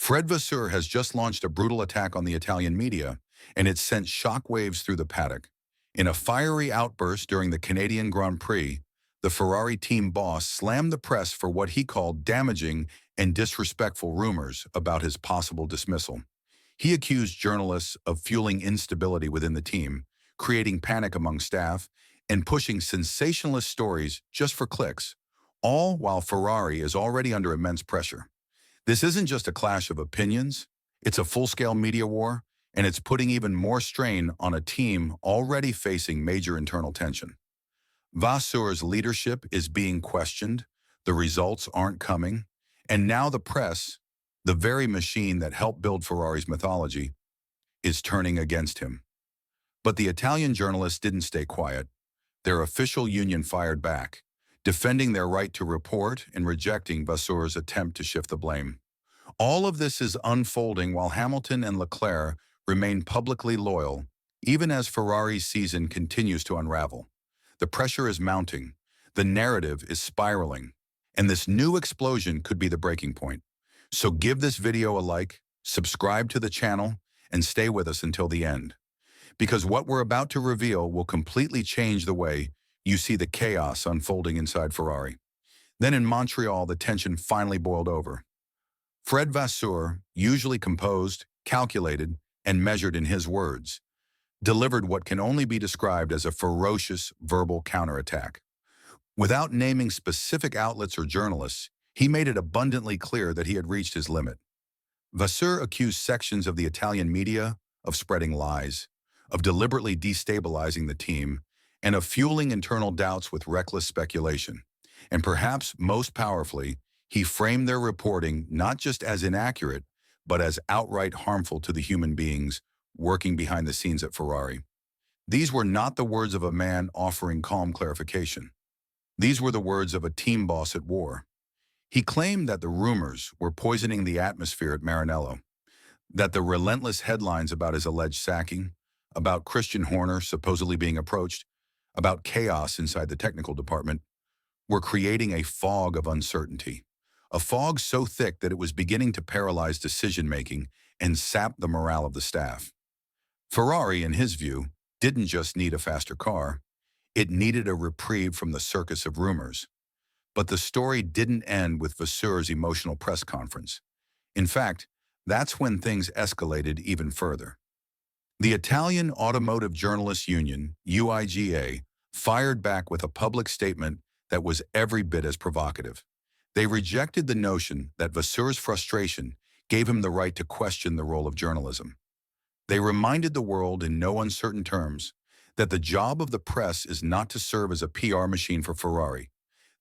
Fred Vasseur has just launched a brutal attack on the Italian media, and it's sent shockwaves through the paddock. In a fiery outburst during the Canadian Grand Prix, the Ferrari team boss slammed the press for what he called damaging and disrespectful rumors about his possible dismissal. He accused journalists of fueling instability within the team, creating panic among staff, and pushing sensationalist stories just for clicks, all while Ferrari is already under immense pressure. This isn't just a clash of opinions, it's a full-scale media war, and it's putting even more strain on a team already facing major internal tension. Vasseur's leadership is being questioned, the results aren't coming, and now the press, the very machine that helped build Ferrari's mythology, is turning against him. But the Italian journalists didn't stay quiet. Their official union fired back, defending their right to report and rejecting Vasseur's attempt to shift the blame. All of this is unfolding while Hamilton and Leclerc remain publicly loyal, even as Ferrari's season continues to unravel. The pressure is mounting, the narrative is spiraling, and this new explosion could be the breaking point. So give this video a like, subscribe to the channel, and stay with us until the end. Because what we're about to reveal will completely change the way you see the chaos unfolding inside Ferrari. Then in Montreal, the tension finally boiled over. Fred Vasseur, usually composed, calculated, and measured in his words, delivered what can only be described as a ferocious verbal counterattack. Without naming specific outlets or journalists, he made it abundantly clear that he had reached his limit. Vasseur accused sections of the Italian media of spreading lies, of deliberately destabilizing the team, and of fueling internal doubts with reckless speculation. And perhaps most powerfully, he framed their reporting not just as inaccurate, but as outright harmful to the human beings working behind the scenes at Ferrari. These were not the words of a man offering calm clarification. These were the words of a team boss at war. He claimed that the rumors were poisoning the atmosphere at Maranello, that the relentless headlines about his alleged sacking, about Christian Horner supposedly being approached, about chaos inside the technical department, were creating a fog of uncertainty. A fog so thick that it was beginning to paralyze decision-making and sap the morale of the staff. Ferrari, in his view, didn't just need a faster car, it needed a reprieve from the circus of rumors. But the story didn't end with Vasseur's emotional press conference. In fact, that's when things escalated even further. The Italian Automotive Journalists Union, UIGA, fired back with a public statement that was every bit as provocative. They rejected the notion that Vasseur's frustration gave him the right to question the role of journalism. They reminded the world in no uncertain terms that the job of the press is not to serve as a PR machine for Ferrari.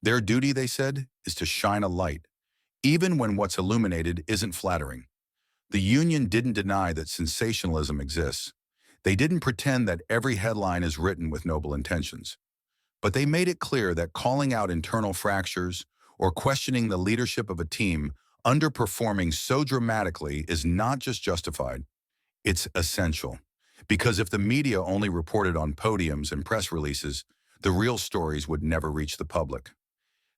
Their duty, they said, is to shine a light, even when what's illuminated isn't flattering. The union didn't deny that sensationalism exists. They didn't pretend that every headline is written with noble intentions. But they made it clear that calling out internal fractures or questioning the leadership of a team underperforming so dramatically is not just justified, it's essential. Because if the media only reported on podiums and press releases, the real stories would never reach the public.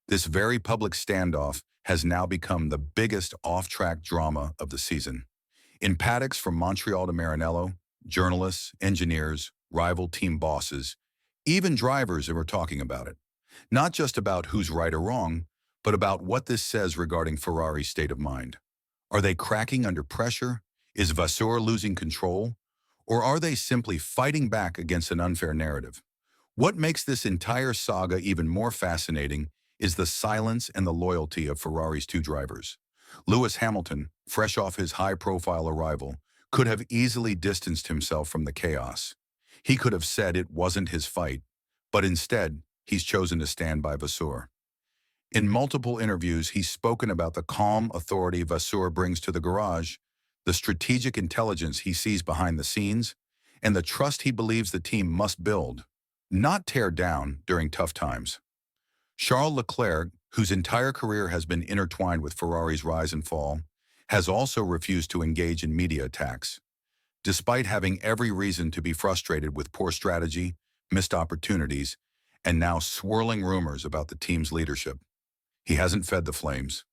This very public standoff has now become the biggest off-track drama of the season. In paddocks from Montreal to Maranello, journalists, engineers, rival team bosses, even drivers were talking about it. Not just about who's right or wrong, but about what this says regarding Ferrari's state of mind. Are they cracking under pressure? Is Vasseur losing control? Or are they simply fighting back against an unfair narrative? What makes this entire saga even more fascinating is the silence and the loyalty of Ferrari's two drivers. Lewis Hamilton, fresh off his high-profile arrival, could have easily distanced himself from the chaos. He could have said it wasn't his fight, but instead, he's chosen to stand by Vasseur. In multiple interviews, he's spoken about the calm authority Vasseur brings to the garage, the strategic intelligence he sees behind the scenes, and the trust he believes the team must build, not tear down during tough times. Charles Leclerc, whose entire career has been intertwined with Ferrari's rise and fall, has also refused to engage in media attacks, despite having every reason to be frustrated with poor strategy, missed opportunities, and now swirling rumors about the team's leadership. He hasn't fed the flames.